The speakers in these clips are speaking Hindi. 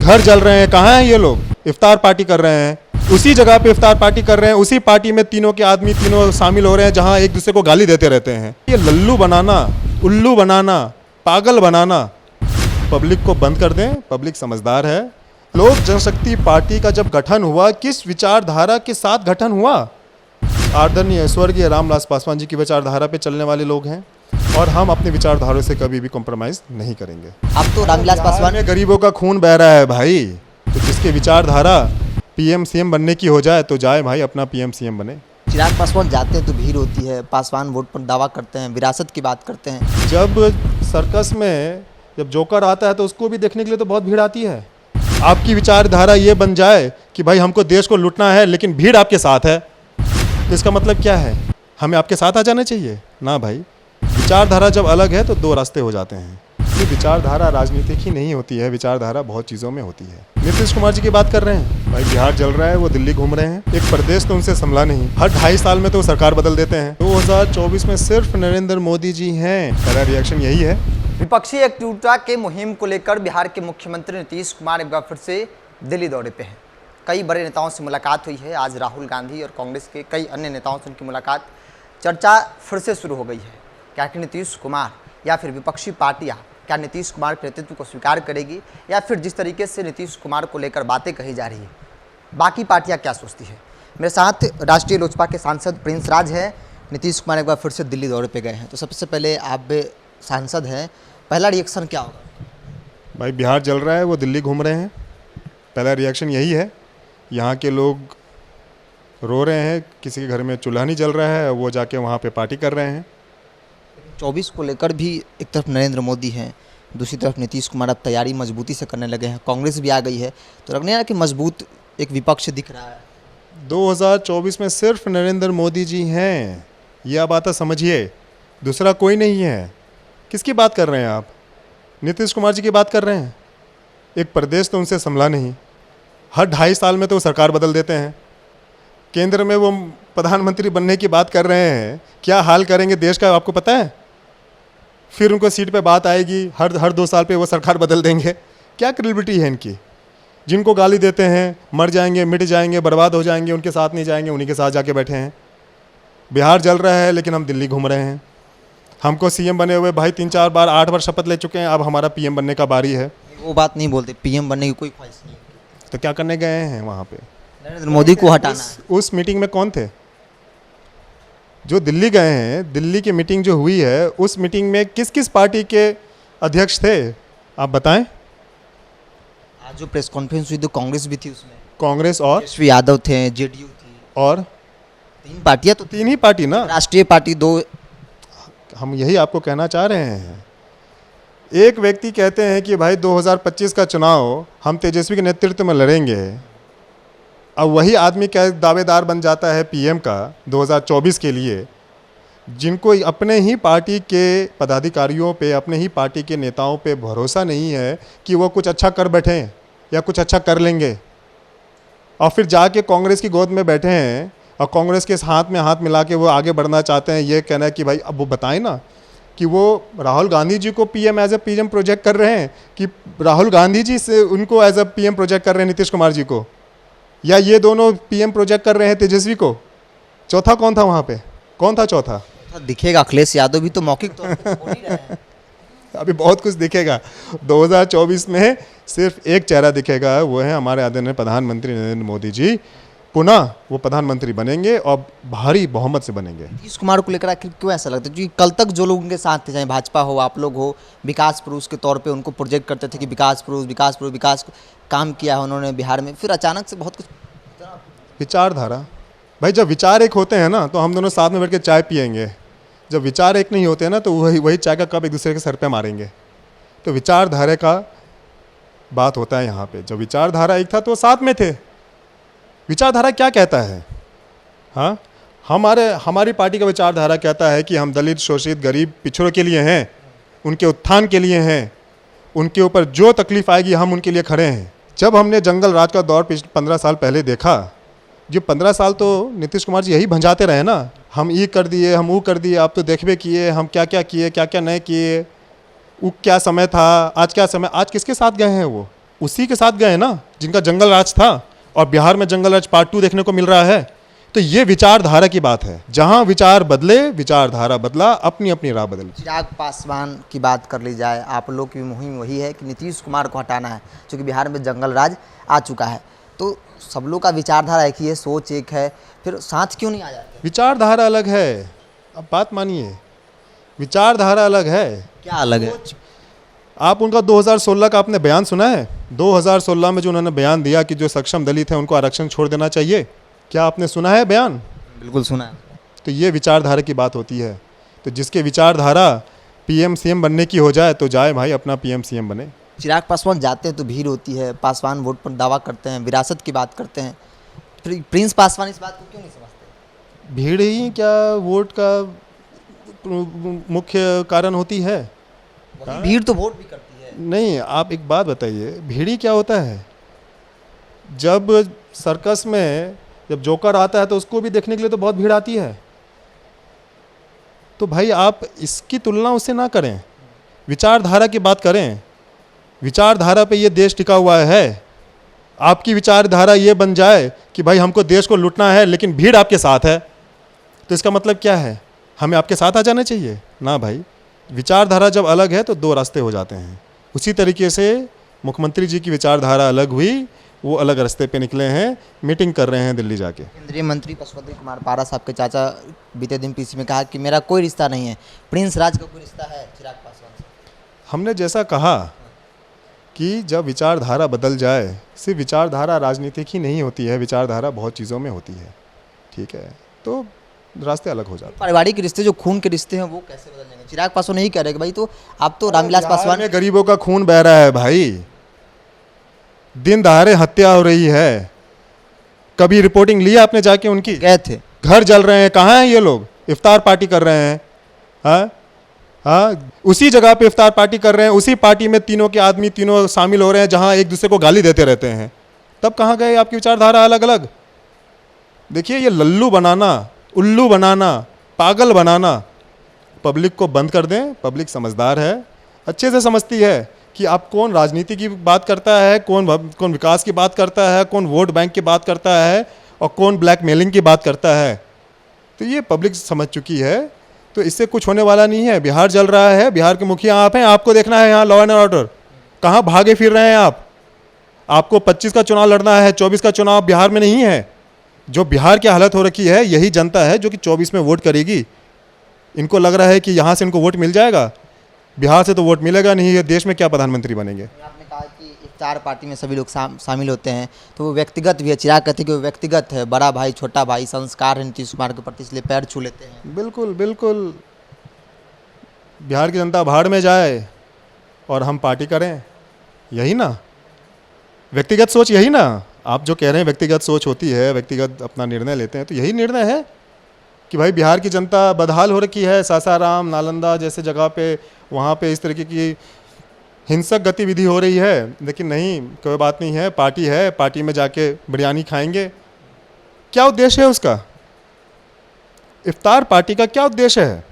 घर जल रहे हैं, कहाँ हैं ये लोग? इफ्तार पार्टी कर रहे हैं, उसी जगह पे इफ्तार पार्टी कर रहे हैं, उसी पार्टी में तीनों के आदमी तीनों शामिल हो रहे हैं जहां एक दूसरे को गाली देते रहते हैं। ये लल्लू बनाना, उल्लू बनाना, पागल बनाना, पब्लिक को बंद कर दें। पब्लिक समझदार है। लोक जनशक्ति पार्टी का जब गठन हुआ, किस विचारधारा के साथ गठन हुआ? आदरणीय स्वर्गीय रामविलास पासवान जी की विचारधारा पे चलने वाले लोग हैं और हम अपनी विचारधारा से कभी भी कॉम्प्रोमाइज़ नहीं करेंगे। अब तो रामविलास पासवान में गरीबों का खून बह रहा है भाई, तो जिसकी विचारधारा पीएम सीएम बनने की हो जाए तो जाए भाई, अपना पीएम सीएम बने। चिराग पासवान जाते हैं तो भीड़ होती है, पासवान वोट पर दावा करते हैं, विरासत की बात करते हैं। जब सर्कस में जब जोकर आता है तो उसको भी देखने के लिए तो बहुत भीड़ आती है। आपकी विचारधारा ये बन जाए कि भाई हमको देश को लूटना है लेकिन भीड़ आपके साथ है, तो इसका मतलब क्या है? हमें आपके साथ आ जाना चाहिए ना भाई। विचारधारा जब अलग है तो दो रास्ते हो जाते हैं। ये विचारधारा राजनीतिक ही नहीं होती है, विचारधारा बहुत चीज़ों में होती है। नीतीश कुमार जी की बात कर रहे हैं, भाई बिहार जल रहा है, वो दिल्ली घूम रहे हैं, एक प्रदेश तो उनसे संभला नहीं। हर 2.5 साल में तो वो सरकार बदल देते हैं। 2024 में सिर्फ नरेंद्र मोदी जी हैं। पहला रिएक्शन यही है। विपक्षी एकजुटता के मुहिम को लेकर बिहार के मुख्यमंत्री नीतीश कुमार एक बार फिर से दिल्ली दौरे पे हैं। कई बड़े नेताओं से मुलाकात हुई है। आज राहुल गांधी और कांग्रेस के कई अन्य नेताओं से उनकी मुलाकात, चर्चा फिर से शुरू हो गई है। क्या कि नीतीश कुमार या फिर विपक्षी पार्टियां क्या नीतीश कुमार के नेतृत्व को स्वीकार करेगी, या फिर जिस तरीके से नीतीश कुमार को लेकर बातें कही जा रही है, बाकी पार्टियां क्या सोचती है? मेरे साथ राष्ट्रीय लोजपा के सांसद प्रिंस राज हैं। नीतीश कुमार एक बार फिर से दिल्ली दौरे पे गए हैं, तो सबसे पहले आप सांसद हैं, पहला रिएक्शन क्या होगा? भाई बिहार जल रहा है, वो दिल्ली घूम रहे हैं, पहला रिएक्शन यही है। यहाँ के लोग रो रहे हैं, किसी के घर में चूल्हा नहीं जल रहा है, वो जाके वहाँ पे पार्टी कर रहे हैं। 24 को लेकर भी एक तरफ नरेंद्र मोदी हैं, दूसरी तरफ नीतीश कुमार अब तैयारी मजबूती से करने लगे हैं, कांग्रेस भी आ गई है, तो लगने है कि मजबूत एक विपक्ष दिख रहा है। 2024 में सिर्फ नरेंद्र मोदी जी हैं, यह बात समझिए, दूसरा कोई नहीं है। किसकी बात कर रहे हैं आप? नीतीश कुमार जी की बात कर रहे हैं। एक प्रदेश तो उनसे संभला नहीं, हर 2.5 साल में तो सरकार बदल देते हैं। केंद्र में वो प्रधानमंत्री बनने की बात कर रहे हैं, क्या हाल करेंगे देश का आपको पता है? फिर उनको सीट पे बात आएगी, हर 2 साल पे वो सरकार बदल देंगे। क्या क्रेडिबिलिटी है इनकी? जिनको गाली देते हैं मर जाएंगे, मिट जाएंगे, बर्बाद हो जाएंगे, उनके साथ नहीं जाएंगे, उन्हीं के साथ जाके बैठे हैं। बिहार जल रहा है लेकिन हम दिल्ली घूम रहे हैं। हमको सीएम बने हुए भाई 3-4 बार 8 बार शपथ ले चुके हैं, अब हमारा पीएम बनने का बारी है। वो बात नहीं बोलते, पीएम बनने की कोई ख्वाहिश नहीं है। तो क्या करने गए हैं वहाँ पे? नरेंद्र मोदी को हटाना है। उस मीटिंग में कौन थे जो दिल्ली गए हैं? दिल्ली की मीटिंग जो हुई है, उस मीटिंग में किस किस पार्टी के अध्यक्ष थे आप बताएं? आज जो प्रेस कॉन्फ्रेंस हुई तो कांग्रेस भी थी उसमें, कांग्रेस और तेजस्वी यादव थे, जेडीयू थी, और 3 पार्टियां तो 3 ही पार्टी ना। राष्ट्रीय पार्टी 2। हम यही आपको कहना चाह रहे हैं। एक व्यक्ति कहते हैं कि भाई 2025 का चुनाव हम तेजस्वी के नेतृत्व में लड़ेंगे, अब वही आदमी क्या दावेदार बन जाता है पीएम का 2024 के लिए, जिनको अपने ही पार्टी के पदाधिकारियों पे, अपने ही पार्टी के नेताओं पे भरोसा नहीं है कि वो कुछ अच्छा कर बैठें या कुछ अच्छा कर लेंगे, और फिर जाके कांग्रेस की गोद में बैठे हैं और कांग्रेस के हाथ में हाथ मिला के वो आगे बढ़ना चाहते हैं। ये कहना है कि भाई अब वो बताएं ना कि वो राहुल गांधी जी को PM as a PM project कर रहे हैं कि राहुल गांधी जी से उनको एज ए पीएम प्रोजेक्ट कर रहे हैं नीतीश कुमार जी को, या ये दोनों पीएम प्रोजेक्ट कर रहे हैं तेजस्वी को? चौथा कौन था वहाँ पे? कौन था चौथा? दिखेगा अखिलेश यादव भी तो मौखिक तौर पे बोल ही रहे हैं। अभी बहुत कुछ दिखेगा। 2024 में सिर्फ एक चेहरा दिखेगा, वो है हमारे आदरणीय प्रधानमंत्री नरेंद्र मोदी जी। पुनः वो प्रधानमंत्री बनेंगे और भारी बहुमत से बनेंगे। नीतीश कुमार को लेकर आखिर क्यों ऐसा लगता है? क्योंकि कल तक जो लोग उनके साथ थे, चाहे भाजपा हो, आप लोग हो, विकास पुरुष के तौर पे उनको प्रोजेक्ट करते थे कि विकास काम किया है उन्होंने बिहार में, फिर अचानक से बहुत कुछ। विचारधारा भाई, जब विचार एक होते हैं ना तो हम दोनों साथ में बैठ के चाय पियेंगे। जब विचार एक नहीं होते हैं ना तो वही चाय का कप एक दूसरे के सर पे मारेंगे। तो विचारधारा का बात होता है यहाँ पे। जब विचारधारा एक था तो साथ में थे। विचारधारा क्या कहता है? हाँ, हमारी पार्टी का विचारधारा कहता है कि हम दलित, शोषित, गरीब, पिछड़ों के लिए हैं, उनके उत्थान के लिए हैं, उनके ऊपर जो तकलीफ आएगी हम उनके लिए खड़े हैं। जब हमने जंगल राज का दौर 15 साल पहले देखा, जो 15 साल तो नीतीश कुमार जी यही भंजाते रहे ना, हम ये कर दिए, हम वो कर दिए, आप तो देखबे किए, हम क्या क्या किए, क्या क्या नहीं किए, वो क्या समय था, आज क्या समय, आज किसके साथ गए हैं वो? उसी के साथ गए ना जिनका जंगल राज था, और बिहार में जंगल राज पार्ट 2 देखने को मिल रहा है। तो ये विचारधारा की बात है, जहां विचार बदले, विचारधारा बदला, अपनी अपनी राह बदल। चिराग पासवान की बात कर ली जाए, आप लोग की मुहिम वही है कि नीतीश कुमार को हटाना है, क्योंकि बिहार में जंगल राज आ चुका है। तो सब लोग का विचारधारा एक ही है, सोच एक है, फिर साथ क्यों नहीं आ जाते? विचारधारा अलग है, अब बात मानिए, विचारधारा अलग है। क्या अलग है? आप उनका 2016 का आपने बयान सुना है? 2016 में जो उन्होंने बयान दिया कि जो सक्षम दलित हैं उनको आरक्षण छोड़ देना चाहिए, क्या आपने सुना है बयान? बिल्कुल सुना है। तो ये विचारधारा की बात होती है। तो जिसके विचारधारा पीएम सीएम बनने की हो जाए तो जाए भाई, अपना पीएम सीएम बने। चिराग पासवान जाते हैं तो भीड़ होती है, पासवान वोट पर दावा करते हैं, विरासत की बात करते हैं, फिर प्रिंस पासवान इस बात को क्यों नहीं समझते? भीड़ ही क्या वोट का मुख्य कारण होती है? भीड़ तो वोट भी करती है। नहीं, आप एक बात बताइए, भीड़ ही क्या होता है? जब सर्कस में जब जोकर आता है तो उसको भी देखने के लिए तो बहुत भीड़ आती है। तो भाई आप इसकी तुलना उससे ना करें, विचारधारा की बात करें। विचारधारा पे ये देश टिका हुआ है। आपकी विचारधारा ये बन जाए कि भाई हमको देश को लूटना है लेकिन भीड़ आपके साथ है, तो इसका मतलब क्या है? हमें आपके साथ आ जाना चाहिए ना भाई। विचारधारा जब अलग है तो दो रास्ते हो जाते हैं। उसी तरीके से मुख्यमंत्री जी की विचारधारा अलग हुई, वो अलग रास्ते पे निकले हैं, मीटिंग कर रहे हैं दिल्ली जाके। केंद्रीय मंत्री पशुपति कुमार पारा साहब के चाचा बीते दिन पीसी में कहा कि मेरा कोई रिश्ता नहीं है, प्रिंस राज का कोई रिश्ता है चिराग पासवान से? हमने जैसा कहा कि जब विचारधारा बदल जाए, सिर्फ विचारधारा राजनीतिक ही नहीं होती है, विचारधारा बहुत चीज़ों में होती है, ठीक है, तो रास्ते अलग हो जाते हैं। पारिवारिक रिश्ते जो खून के रिश्ते हैं वो कैसे बदल जाएंगे? चिराग पासवान नहीं कह रहे कि भाई तो आप तो रामविलास पासवान में गरीबों का खून बह रहा है भाई, दिन दहाड़े हत्या हो रही है। कभी रिपोर्टिंग ली आपने जाके उनकी? गए थे, घर जल रहे हैं, कहाँ हैं ये लोग? इफ्तार पार्टी कर रहे हैं, हाँ हाँ, उसी जगह पे इफ्तार पार्टी कर रहे हैं, उसी पार्टी में तीनों के आदमी तीनों शामिल हो रहे हैं जहाँ एक दूसरे को गाली देते रहते हैं। तब कहाँ गए आपकी विचारधारा अलग अलग? देखिए, ये लल्लू बनाना, उल्लू बनाना, पागल बनाना, पब्लिक को बंद कर दें। पब्लिक समझदार है, अच्छे से समझती है कि आप कौन राजनीति की बात करता है, कौन विकास की बात करता है, कौन वोट बैंक की बात करता है और कौन ब्लैकमेलिंग की बात करता है। तो ये पब्लिक समझ चुकी है, तो इससे कुछ होने वाला नहीं है। बिहार जल रहा है, बिहार के मुखिया आप हैं, आपको देखना है यहाँ लॉ एंड ऑर्डर। कहाँ भागे फिर रहे हैं आप? आपको 25 का चुनाव लड़ना है, 24 का चुनाव बिहार में नहीं है। जो बिहार की हालत हो रखी है, यही जनता है जो कि 24 में वोट करेगी। इनको लग रहा है कि यहाँ से इनको वोट मिल जाएगा, बिहार से तो वोट मिलेगा नहीं, ये देश में क्या प्रधानमंत्री बनेंगे? आपने कहा कि इफ्तार पार्टी में सभी लोग शामिल होते हैं, तो वो व्यक्तिगत भी है। चिराग कहते हैं कि वो व्यक्तिगत है, बड़ा भाई छोटा भाई संस्कार है नीतीश कुमार के प्रति, इसलिए पैर छू लेते हैं। बिल्कुल बिल्कुल, बिहार की जनता भाड़ में जाए और हम पार्टी करें, यही ना व्यक्तिगत सोच? यही ना आप जो कह रहे हैं व्यक्तिगत सोच होती है, व्यक्तिगत अपना निर्णय लेते हैं, तो यही निर्णय है कि भाई बिहार की जनता बदहाल हो रखी है। सासाराम, नालंदा जैसे जगह पे, वहाँ पे इस तरीके की हिंसक गतिविधि हो रही है, लेकिन नहीं, कोई बात नहीं है, पार्टी है, पार्टी में जाके बिरयानी खाएंगे। क्या उद्देश्य है उसका? इफ्तार पार्टी का क्या उद्देश्य है?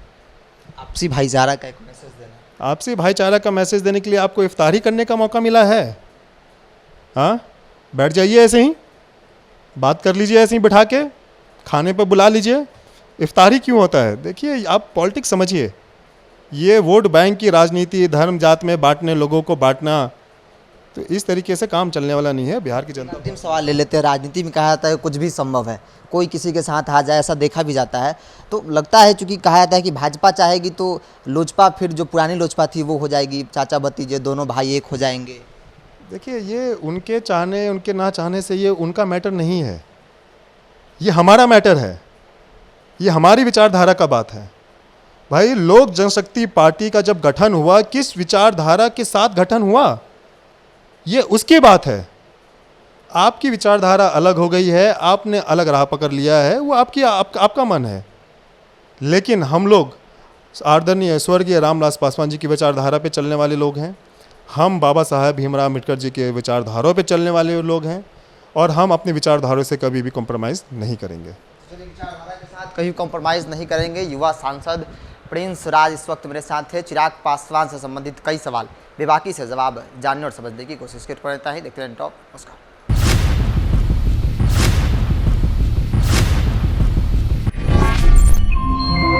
आपसी भाईचारा का एक मैसेज देना। आपसी भाईचारा का मैसेज देने के लिए आपको इफ्तार ही करने का मौका मिला है। हाँ, बैठ जाइए ऐसे ही, बात कर लीजिए ऐसे ही बिठा के, खाने पर बुला लीजिए। इफ्तारी क्यों होता है? देखिए, आप पॉलिटिक्स समझिए, ये वोट बैंक की राजनीति, धर्म जात में बांटने, लोगों को बांटना, तो इस तरीके से काम चलने वाला नहीं है बिहार की जनता। अंतिम सवाल ले लेते हैं। राजनीति में कहा जाता है कुछ भी संभव है, कोई किसी के साथ आ जाए, ऐसा देखा भी जाता है। तो लगता है, चूंकि कहा जाता है कि भाजपा चाहेगी तो लोजपा, फिर जो पुरानी लोजपा थी वो हो जाएगी, चाचा भतीजे दोनों भाई एक हो जाएंगे। देखिए, ये उनके चाहने उनके ना चाहने से ये उनका मैटर नहीं है, ये हमारा मैटर है, ये हमारी विचारधारा का बात है। भाई, लोक जनशक्ति पार्टी का जब गठन हुआ, किस विचारधारा के साथ गठन हुआ, ये उसकी बात है। आपकी विचारधारा अलग हो गई है, आपने अलग राह पकड़ लिया है, वो आपका मन है। लेकिन हम लोग आदरणीय स्वर्गीय रामविलास पासवान जी की विचारधारा पे चलने वाले लोग हैं, हम बाबा साहब भीमराव अम्बेडकर जी के विचारधाराओं पे चलने वाले लोग हैं, और हम अपनी विचारधाराओं से कभी भी कॉम्प्रोमाइज़ नहीं करेंगे। विचारधारा के साथ कहीं कॉम्प्रोमाइज़ नहीं करेंगे। युवा सांसद प्रिंस राज इस वक्त मेरे साथ है। चिराग पासवान से संबंधित कई सवाल बेबाकी से जवाब जानने और समझने की कोशिश करता है। देखते रहें टॉप। नमस्कार।